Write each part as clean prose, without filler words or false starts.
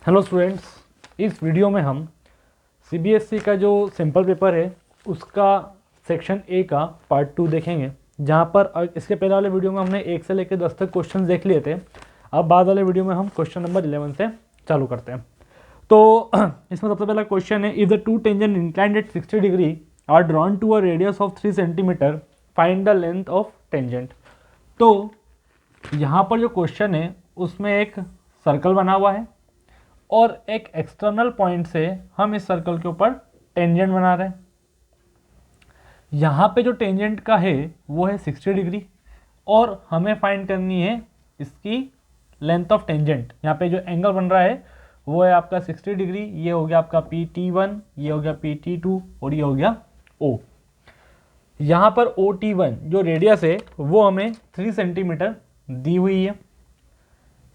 Hello students, इस video में हम सीबीएसई का जो सिंपल पेपर है उसका सेक्शन ए का पार्ट 2 देखेंगे, जहां पर इसके पहले वाले वीडियो में हमने 1 से लेकर 10 तक क्वेश्चन देख लिए थे। अब बाद वाले वीडियो में हम क्वेश्चन नंबर 11 से चालू करते हैं। तो इसमें सबसे पहला क्वेश्चन है, if the two tangent inclined at 60 degree are drawn to a radius of 3 centimetre, find the length of tangent. तो यहाँ पर जो क्वेश्चन है उसमें एक सर्कल बना हुआ है और एक एक्सटर्नल पॉइंट से हम इस सर्कल के ऊपर टेंजेंट बना रहे हैं। यहाँ पे जो टेंजेंट का है वो है 60 डिग्री और हमें फाइंड करनी है इसकी लेंथ ऑफ टेंजेंट। यहाँ पे जो एंगल बन रहा है वो है आपका 60 डिग्री। ये हो गया आपका PT1, ये हो गया PT2 और ये हो गया O। यहाँ पर OT1 जो रेडियस है वो हमें 3 सेंटीमीटर दी हुई है।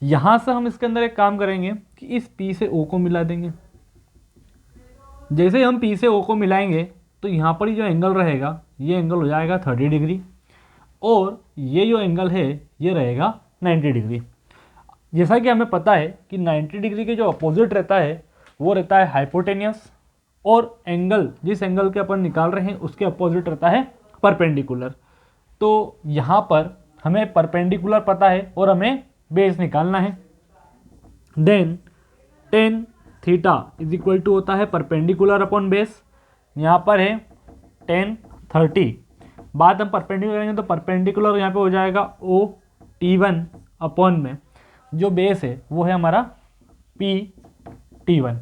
यहाँ से हम इसके अंदर एक काम करेंगे कि इस P से O को मिला देंगे। जैसे ही हम P से O को मिलाएंगे तो यहाँ पर जो एंगल रहेगा ये एंगल हो जाएगा 30 डिग्री और ये जो एंगल है ये रहेगा 90 डिग्री। जैसा कि हमें पता है कि 90 डिग्री के जो अपोजिट रहता है वो रहता है हाइपोटेनियस और एंगल जिस एंगल के अपन निकाल रहे हैं उसके अपोजिट रहता है परपेंडिकुलर। तो यहाँ पर हमें परपेंडिकुलर पता है और हमें बेस निकालना है। Then tan theta is equal to होता है परपेंडिकुलर अपॉन बेस। यहाँ पर है 10 30। बात हम परपेंडिकुलर करेंगे तो परपेंडिकुलर यहाँ पे हो जाएगा OT1 अपॉन में जो बेस है वो है हमारा PT1।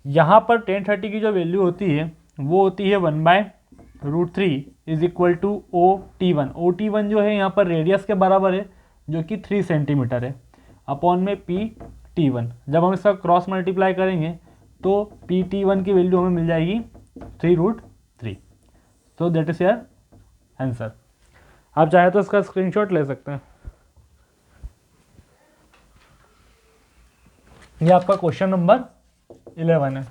यहाँ पर 10 30 की जो वैल्यू होती है वो होती है 1/√3 is equal to OT1। OT1 जो है यहाँ पर रेडियस के बराबर है जो कि 3 सेंटीमीटर है अपॉन में PT1। जब हम इसका क्रॉस मल्टीप्लाई करेंगे तो PT1 की वैल्यू हमें मिल जाएगी 3√3। So that is your answer. आप चाहे तो इसका स्क्रीनशॉट ले सकते हैं। ये आपका क्वेश्चन नंबर 11 है।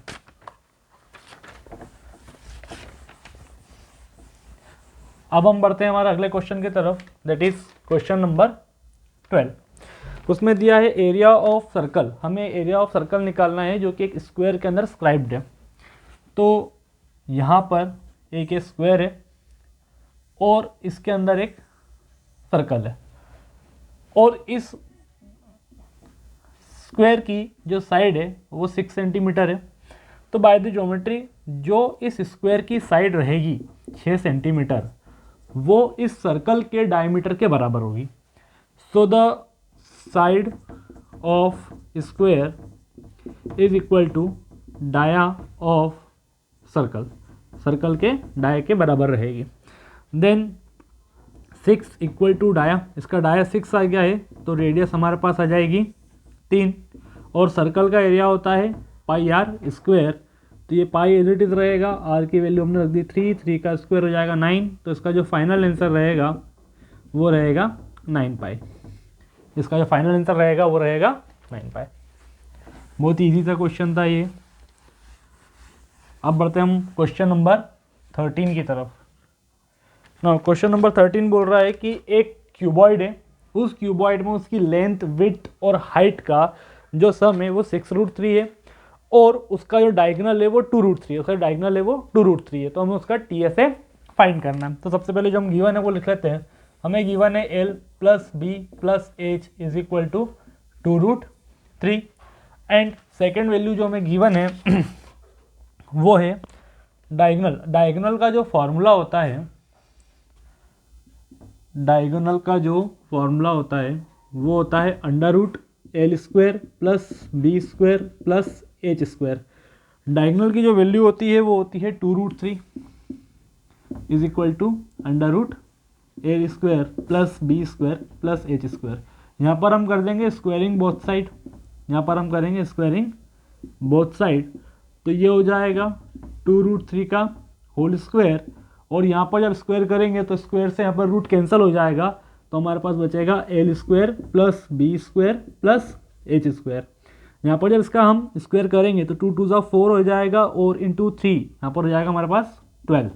अब हम बढ़ते हैं हमारे अगले क्वेश्चन की तरफ, दैट इज क्वेश्चन नंबर 12। उसमें दिया है एरिया ऑफ सर्कल। हमें एरिया ऑफ सर्कल निकालना है जो कि एक स्क्वायर के अंदर स्क्राइब्ड है। तो यहाँ पर एक स्क्वायर है और इसके अंदर एक सर्कल है और इस स्क्वायर की जो साइड है वो 6 सेंटीमीटर है। तो बाय द ज्योमेट्री जो इस स्क्वायर की साइड रहेगी 6 सेंटीमीटर वो इस सर्कल के डायमीटर के बराबर होगी। So the side of square is equal to dia of circle. Circle के डाया के बराबर रहेगी। देन 6 इक्वल टू डाया, इसका डाया 6 आ गया है तो रेडियस हमारे पास आ जाएगी 3 और सर्कल का एरिया होता है πr²। तो ये पाई एज इट इज रहेगा, आर की वैल्यू हमने रख दी 3 का स्क्वायर हो जाएगा 9। तो इसका जो फाइनल आंसर रहेगा वो रहेगा 9 पाई। इसका जो फाइनल आंसर रहेगा वो रहेगा 9 पाई। बहुत इजी सा क्वेश्चन था ये। अब बढ़ते हैं हम क्वेश्चन नंबर 13 की तरफ। ना क्वेश्चन नंबर 13 बोल रहा है कि एक क्यूबॉइड है, उस क्यूबॉइड में उसकी लेंथ, विड्थ और हाइट का जो सम है वो 6√3 है और उसका जो डायगोनल है वो 2√3 है। उसका डायगोनल है वो 2√3 है। तो हमें उसका TSA फाइंड करना है। तो सबसे पहले जो हम गिवन है वो लिख लेते हैं। हमें गिवन है L + B + H is equal to 2√3 and second value जो हमें गिवन है वो है डायगोनल। डायगोनल का जो फॉर्मूला होता है, डायगोनल का जो फॉर्मूला होता है वो होता है √L² + B² + H²। डायगोनल की जो वैल्यू होती है वो होती है 2√3 is equal to √L² + B² + H²। यहाँ पर हम कर देंगे स्क्वायरिंग बोथ साइड। यहाँ पर हम करेंगे स्क्वायरिंग बोथ साइड। तो ये हो जाएगा 2√3 का होल स्क्वायर और यहाँ पर जब स्क्वायर करेंगे तो स्क्वायर से यहाँ पर रूट कैंसिल हो जाएगा तो हमारे पास बचेगा L² + B² + H²। यहाँ पर जब इसका हम स्क्वायर करेंगे तो 2 2 = 4 हो जाएगा और इंटू 3 यहाँ पर हो जाएगा हमारे पास 12।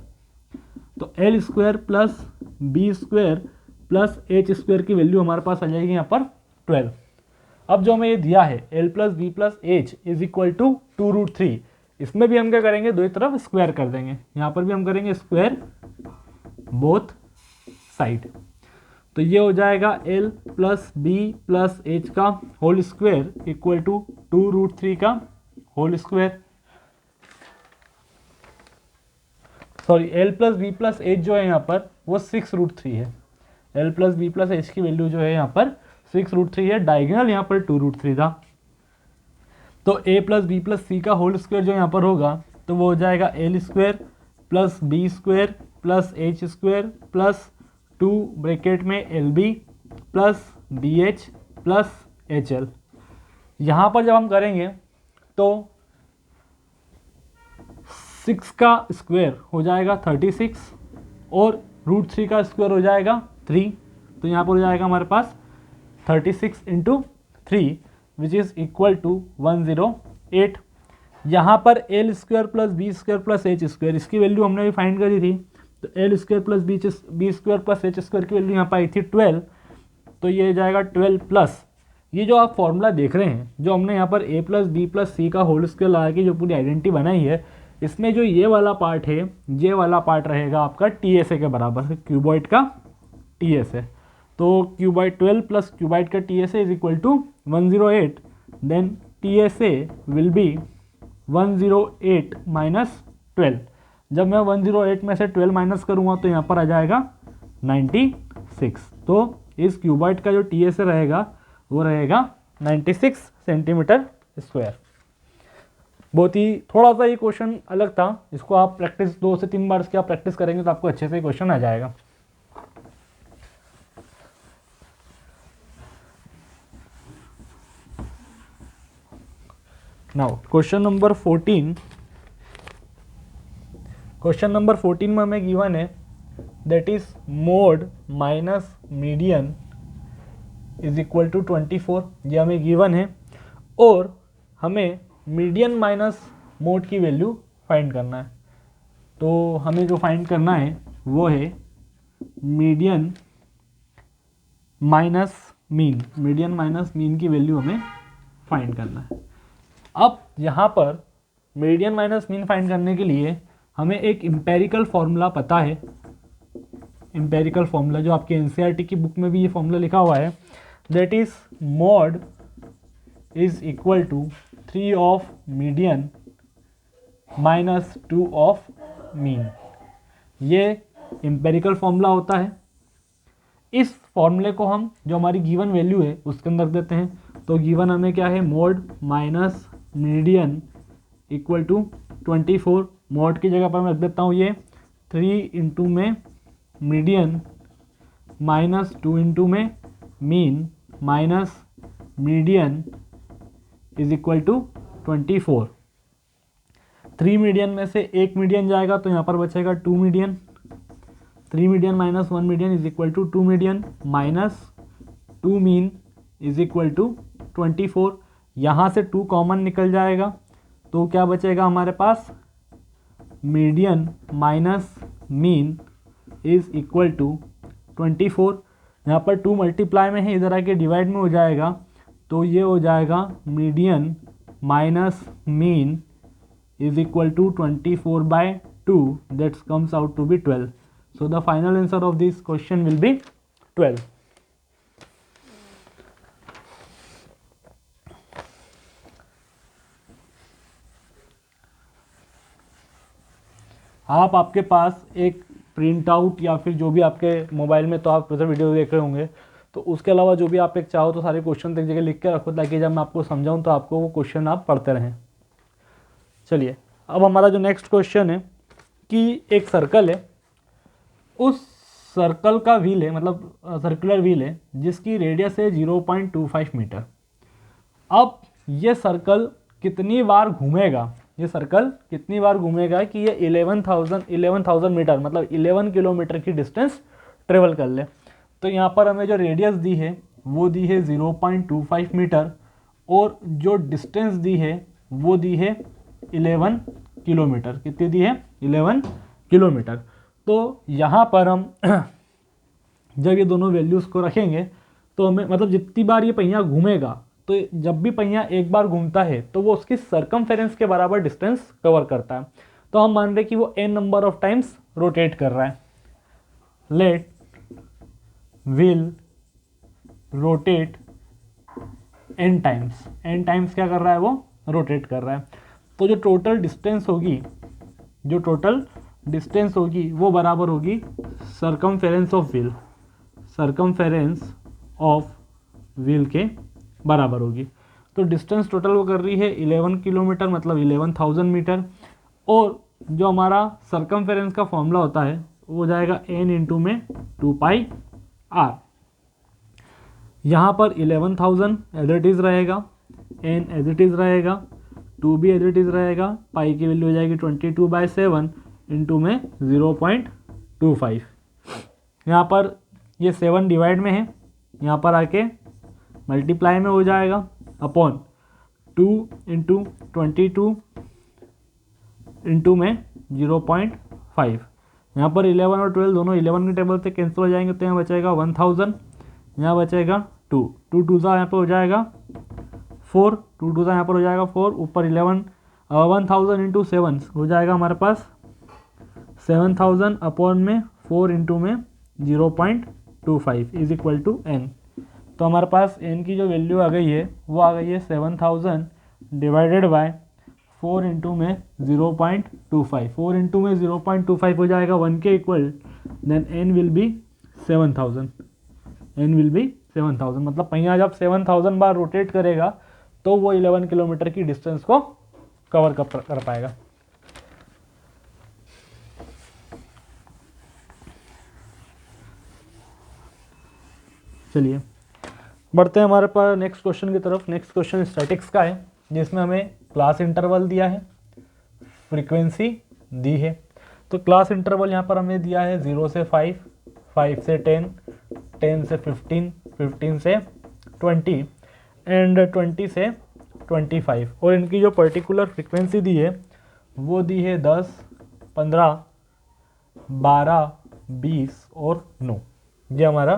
तो L² + B² + H² की वैल्यू हमारे पास आ जाएगी यहाँ पर 12। अब जो हमें ये दिया है l plus B plus H is equal to 2√3, इसमें भी हम क्या करेंगे, दो तरफ स्क्वायर कर देंगे, यहाँ पर भी हम करेंगे स्क्वायर बोथ साइड। तो ये हो जाएगा l plus B plus H का होल स्क्वायर इक्वल टू 2√3 का whole square. Sorry, l plus B plus H जो है यहाँ पर वो 6√3 है। l plus B plus H की वैल्यू जो है यहाँ पर 6√3 है, डायगोनल यहाँ पर 2√3 था। तो a प्लस बी प्लस सी का होल स्क्वायर जो यहाँ पर होगा तो वो हो जाएगा l square plus B square plus H square plus 2 bracket में L B plus B H plus H L. यहाँ पर जब हम करेंगे तो 6 का स्क्वायर हो जाएगा 36 और √3 का स्क्वायर हो जाएगा 3, तो यहाँ पर हो जाएगा हमारे पास 36 into 3 which is equal to 108। यहाँ पर L square plus B square plus H square, इसकी वैल्यू हमने भी फाइंड करी थी, तो L square plus B square plus H square की वैल्यू यहाँ पर आई थी 12, तो ये जाएगा 12 प्लस ये जो आप फॉर्मूला देख रहे हैं जो हमने यहाँ पर a प्लस बी प्लस सी का होल स्क्वायर लगा के जो पूरी आइडेंटिटी बनाई है, इसमें जो ये वाला पार्ट है, ये वाला पार्ट रहेगा आपका TSA के बराबर, क्यूबॉइड का TSA। तो क्यूबॉइड 12 प्लस क्यूबॉइड का TSA is equal to 108, then TSA will be 108 minus 12। जब मैं 108 में से 12 माइनस करूँगा तो यहाँ पर आ जाएगा 96। तो इस क्यूबॉइड का जो TSA रहेगा वो रहेगा 96 सेंटीमीटर स्क्वायर। बहुत ही थोड़ा सा ये क्वेश्चन अलग था, इसको आप प्रैक्टिस 2 से 3 बार इसकी आप प्रैक्टिस करेंगे तो आपको अच्छे से क्वेश्चन आ जाएगा। Now question number 14। Question number 14 में हमें गिवन है that is mode minus median is equal to 24, ये हमें गिवन है और हमें मीडियन माइनस मोड की वैल्यू फाइंड करना है। तो हमें जो फाइंड करना है वो है median minus mean, median minus mean की वैल्यू हमें फाइंड करना है। अब यहाँ पर मीडियन माइनस मीन फाइंड करने के लिए हमें एक एम्पेरिकल फॉर्मूला पता है, एम्पेरिकल फॉर्मूला जो आपके एनसीईआरटी की बुक में भी ये फॉर्मूला लिखा हुआ है, that is mode is equal to 3 of median minus 2 of mean. ये एम्पेरिकल फॉर्मूला होता है। इस फॉर्मूले को हम जो हमारी गिवन वैल्यू है उसके अंदर देते हैं। तो गिवन हमें क्या है, mode minus median equal to 24। Mode की जगह पर मैं रख देता हूँ ये 3 इंटू में मीडियन माइनस 2 इंटू में mean minus median is equal to 24। 3 median में से 1 मीडियन जाएगा तो यहाँ पर बचेगा 2 median. 3 median minus 1 median is equal to 2 median minus 2 mean is equal to 24। यहाँ से 2 कॉमन निकल जाएगा तो क्या बचेगा हमारे पास, median minus mean is equal to 24। यहाँ पर 2 मल्टीप्लाई में है, इधर आके डिवाइड में हो जाएगा तो ये हो जाएगा median minus mean is equal to 24/2, that's comes out to be 12। So the final answer of this question will be 12। आप आपके पास एक प्रिंट आउट या फिर जो भी आपके मोबाइल में तो आप वीडियो देख रहे होंगे, तो उसके अलावा जो भी आप एक चाहो तो सारे क्वेश्चन एक जगह लिख के रखो ताकि जब मैं आपको समझाऊं तो आपको वो क्वेश्चन आप पढ़ते रहें। चलिए अब हमारा जो नेक्स्ट क्वेश्चन है कि एक सर्कल है, उस सर्कल का व्हील है, मतलब सर्कुलर व्हील है जिसकी रेडियस है 0.25 मीटर। अब ये सर्कल कितनी बार घूमेगा, ये सर्कल कितनी बार घूमेगा कि ये 11,000 मीटर मतलब 11 किलोमीटर की डिस्टेंस ट्रेवल कर ले। तो यहाँ पर हमें जो रेडियस दी है वो दी है 0.25 मीटर और जो डिस्टेंस दी है वो दी है 11 किलोमीटर। कितनी दी है, 11 किलोमीटर। तो यहाँ पर हम जब ये दोनों वैल्यूज़ को रखेंगे तो हमें मतलब जितनी बार ये पहिया घूमेगा तो जब भी पहिया एक बार घूमता है तो वो उसकी सर्कमफेरेंस के बराबर डिस्टेंस कवर करता है। तो हम मान रहे कि वो n number of times rotate कर रहा है। Let wheel rotate n times, n times क्या कर रहा है, वो रोटेट कर रहा है। तो जो टोटल डिस्टेंस होगी वो बराबर होगी सर्कमफेरेंस ऑफ व्हील के बराबर होगी। तो डिस्टेंस टोटल वो कर रही है 11 किलोमीटर, मतलब 11,000 मीटर। और जो हमारा सर्कमफेरेंस का फॉर्मूला होता है वो हो जाएगा n इंटू में 2 r। यहाँ पर 11,000 एज इट इज़ रहेगा, n एज इट इज़ रहेगा, 2 भी एज इट इज़ रहेगा, पाई की वैल्यू हो जाएगी 22/7 इंटू में 0.25। यहाँ पर ये 7 डिवाइड में है, यहाँ पर आके मल्टीप्लाई में हो जाएगा अपॉन 2 इंटू 22 इंटू में 0.5। यहाँ पर 11 और 12 दोनों 11 के टेबल से कैंसिल हो जाएंगे, तो यहाँ बचेगा 1000, यहाँ बचेगा 2 2 यहाँ पर हो जाएगा 4, 2 यहाँ पर हो जाएगा 4, ऊपर 1000 इंटू 7 हो जाएगा हमारे पास 7000 अपॉन में 4 इंटू में 0.25 इज इक्वल टू n। तो हमारे पास n की जो वैल्यू आ गई है वो आ गई है 7000 डिवाइडेड बाय 4 इंटू में 0.25, 4 इंटू में 0.25 हो जाएगा 1 के equal, then n will be 7000, मतलब पहिया जब 7000 बार रोटेट करेगा तो वो 11 किलोमीटर की डिस्टेंस को कवर कर पाएगा। चलिए बढ़ते हैं हमारे पास नेक्स्ट क्वेश्चन की तरफ। नेक्स्ट क्वेश्चन स्टैटिक्स का है, जिसमें हमें क्लास इंटरवल दिया है, फ्रीक्वेंसी दी है। तो क्लास इंटरवल यहाँ पर हमें दिया है 0 से 5, 5 से 10, 10 से 15, 15 से 20 एंड 20 से 25। और इनकी जो पर्टिकुलर फ्रीक्वेंसी दी है वो दी है 10, 15, 12, 20 और 9। ये हमारा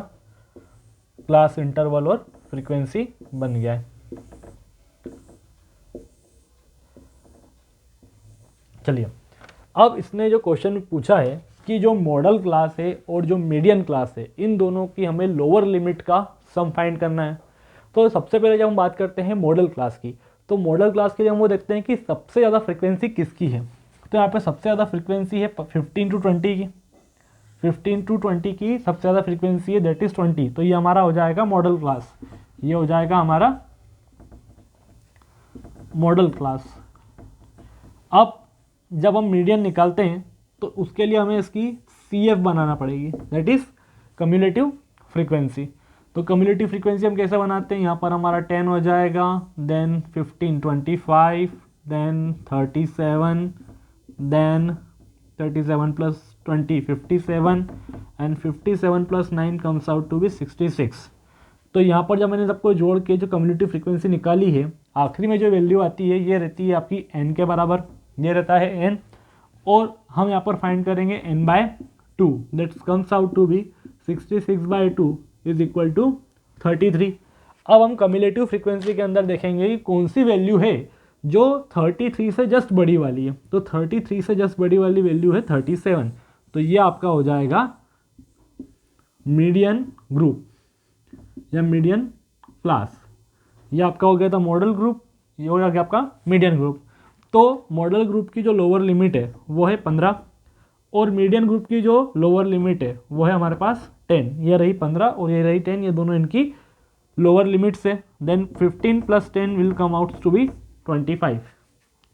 क्लास इंटरवल और फ्रीक्वेंसी बन गया है। चलिए अब इसने जो क्वेश्चन पूछा है कि जो मॉडल क्लास है और जो मीडियन क्लास है, इन दोनों की हमें लोअर लिमिट का सम फाइंड करना है। तो सबसे पहले जब हम बात करते हैं मॉडल क्लास की, तो मॉडल क्लास के लिए हम वो देखते हैं कि सबसे ज़्यादा फ्रीक्वेंसी किसकी है। तो यहाँ पे सबसे ज़्यादा फ्रीक्वेंसी है 15 to 20 की, 15 to 20 की सबसे ज़्यादा फ्रीक्वेंसी है, दैट इज़ 20। तो ये हमारा हो जाएगा मॉडल क्लास, ये हो जाएगा हमारा मॉडल क्लास। अब जब हम मीडियन निकालते हैं तो उसके लिए हमें इसकी CF बनाना पड़ेगी, दैट इज़ कम्युलेटिव फ्रीक्वेंसी। तो कम्युलेटिव फ्रीक्वेंसी हम कैसे बनाते हैं, यहाँ पर हमारा 10 हो जाएगा, then 15 25, then 37, then 37 plus 20 57 and 57 plus 9 comes out to be 66। तो यहाँ पर जब मैंने सबको जोड़ के जो कम्युलेटिव फ्रीक्वेंसी निकाली है, आखिरी में जो वैल्यू आती है ये रहती है आपकी n के बराबर, ये रहता है n। और हम यहाँ पर फाइंड करेंगे n/2, that comes out to be 66/2 is equal to 33। अब हम कम्युलेटिव फ्रीक्वेंसी के अंदर देखेंगे कि कौन सी वैल्यू है जो 33 से जस्ट बड़ी वाली है। तो 33 से जस्ट बड़ी वाली वैल्यू है 37। तो ये आपका हो जाएगा मीडियन ग्रुप या मीडियन क्लास। ये आपका हो गया था मॉडल ग्रुप, ये हो गया आपका मीडियन ग्रुप। तो मॉडल ग्रुप की जो लोअर लिमिट है वो है 15 और मीडियन ग्रुप की जो लोअर लिमिट है वो है हमारे पास 10। ये रही 15 और ये रही 10, ये दोनों इनकी लोअर लिमिट्स है। Then 15 plus 10 will come out to be 25।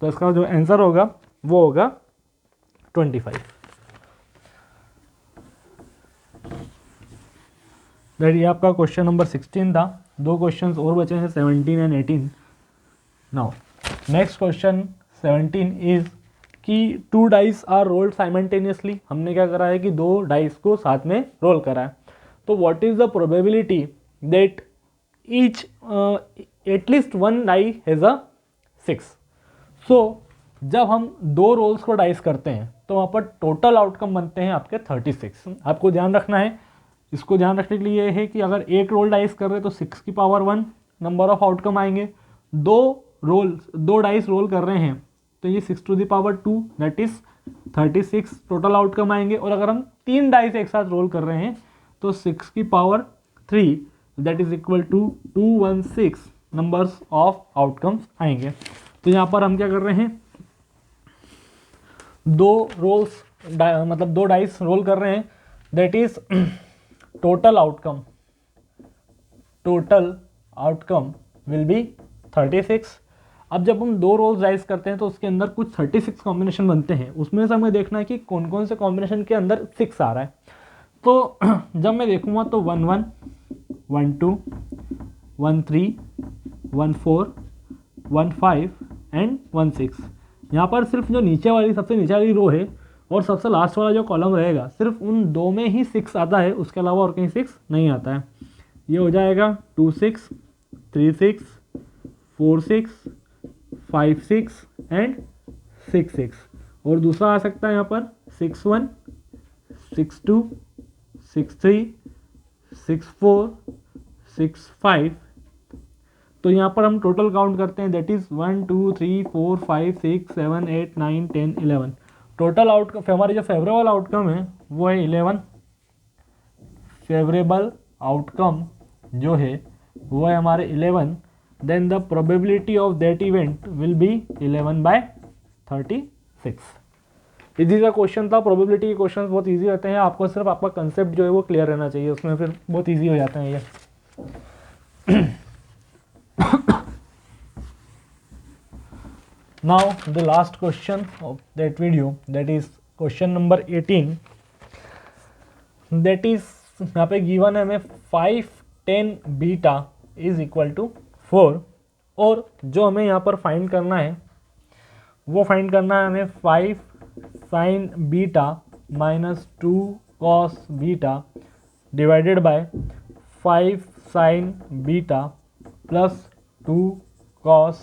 तो इसका जो आंसर होगा वो होगा 25। दैट ये आपका क्वेश्चन नंबर 16 था। 2 क्वेश्चंस और बचे हैं 17 and 18। Now next question 17 is कि 2 डाइस आर रोल्ड साइमल्टेनियसली। हमने क्या करा है कि 2 डाइस को साथ में रोल करा है। तो what is the probability that each at least 1 die has a 6। सो जब हम 2 रोल्स को डाइस करते हैं तो वहाँ पर टोटल आउटकम बनते हैं आपके 36। आपको ध्यान रखना है, इसको ध्यान रखने के लिए है कि अगर 1 रोल डाइस कर रहे हैं तो 6 की पावर 1, नंबर ऑफ आउटकम आएंगे। दो डाइस रोल कर रहे हैं तो ये 6⁻², दैट इज 36 टोटल आउटकम आएंगे। और अगर हम 3 डाइस एक साथ रोल कर रहे हैं तो 6⁻³ that is equal to 216 numbers of outcomes आएंगे। तो यहाँ पर हम क्या कर रहे हैं, दो डाइस रोल कर रहे हैं, that is total outcome will be 36। अब जब हम 2 रोल्स डाइस करते हैं तो उसके अंदर कुछ 36 कॉम्बिनेशन बनते हैं, उसमें से हमें देखना है कि कौन कौन से कॉम्बिनेशन के अंदर 6 आ रहा है। तो जब मैं देखूंगा तो 11, 12, 13, 14, 15 एंड 16। यहाँ पर सिर्फ जो सबसे नीचे वाली रो है और सबसे लास्ट वाला जो कॉलम रहेगा, सिर्फ उन 2 में ही 6 आता है, उसके अलावा और कहीं 6 नहीं आता है। ये हो जाएगा 26, 36, 46, 56 एंड 66। और दूसरा आ सकता है यहाँ पर 61, 62, 63, 64, 65। तो यहाँ पर हम टोटल काउंट करते हैं, दैट इज 1 2 3 4 5 6 7 8 9 10 11। टोटल आउटकम हमारे जो फेवरेबल आउटकम है वो है 11। फेवरेबल आउटकम जो है वो है हमारे 11। Then the probability of that event will be 11/36। Easy सा क्वेश्चन था। प्रोबेबिलिटी के क्वेश्चन बहुत इजी रहते हैं, आपको सिर्फ आपका कंसेप्ट जो है वो क्लियर रहना चाहिए, उसमें फिर बहुत इजी हो जाते हैं ये। Now the last question of that video, that is question number 18, that is यहाँ पे गिवन है हमें 5 10 बीटा इज इक्वल टू 4। और जो हमें यहाँ पर फाइंड करना है वो फाइंड करना है हमें 5 sin beta minus 2 cos beta divided by 5 sin beta plus 2 cos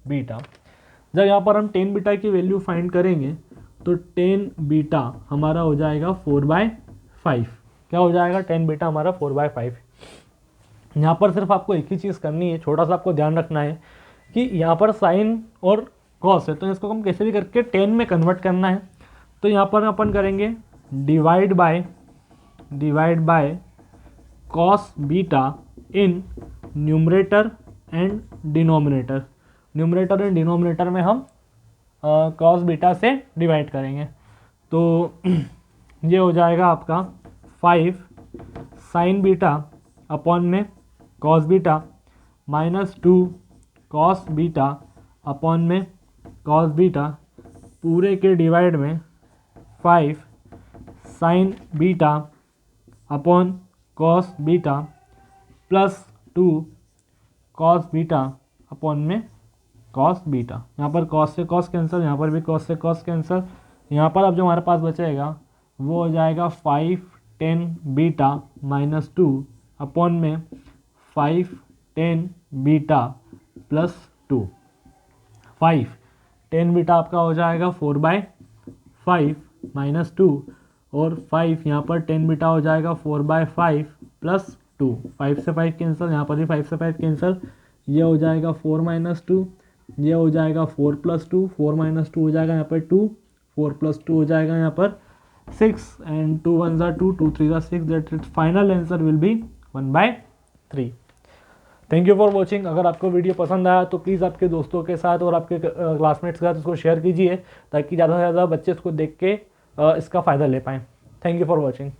beta. जब यहाँ पर हम 10 बीटा की वैल्यू फाइंड करेंगे तो 10 बीटा हमारा हो जाएगा 4/5। क्या हो जाएगा, 10 बीटा हमारा 4/5। यहाँ पर सिर्फ आपको एक ही चीज़ करनी है, छोटा सा आपको ध्यान रखना है कि यहाँ पर साइन और कॉस है तो इसको हम कैसे भी करके 10 में कन्वर्ट करना है। तो यहाँ पर अपन करेंगे divide by cos beta in numerator and denominator. Numerator and denominator में हम कॉस बीटा से डिवाइड करेंगे। तो ये हो जाएगा आपका 5 साइन बीटा अपॉन में cos beta minus 2 cos beta upon में कॉस बीटा पूरे के डिवाइड में 5 sign beta upon cos beta plus 2 cos beta upon में कॉस बीटा। यहाँ पर कॉस से कॉस कैंसिल, यहाँ पर भी कॉस से कॉस कैंसिल। यहाँ पर अब जो हमारे पास बचेगा वो हो जाएगा 5 10 बीटा माइनस 2 अपॉन में 5 10 बीटा प्लस 2। 5 10 बीटा आपका हो जाएगा 4/5 माइनस 2 और 5 यहाँ पर 10 बीटा हो जाएगा 4/5 प्लस 2। 5 से 5 कैंसिल, यहाँ पर भी 5 से 5 कैंसिल। ये हो जाएगा 4 - 2, ये हो जाएगा 4 + 2, 4 - 2 हो जाएगा यहाँ पर 2, 4 + 2 हो जाएगा यहाँ पर 6 एंड 2 1 ज़ा 2, 2 3 ज़ा 6। That final answer will be 1/3। Thank you for watching. अगर आपको वीडियो पसंद आया तो प्लीज़ आपके दोस्तों के साथ और आपके क्लासमेट्स के साथ उसको शेयर कीजिए ताकि ज़्यादा से ज़्यादा बच्चे इसको देख के इसका फ़ायदा ले पाएँ। Thank you for watching.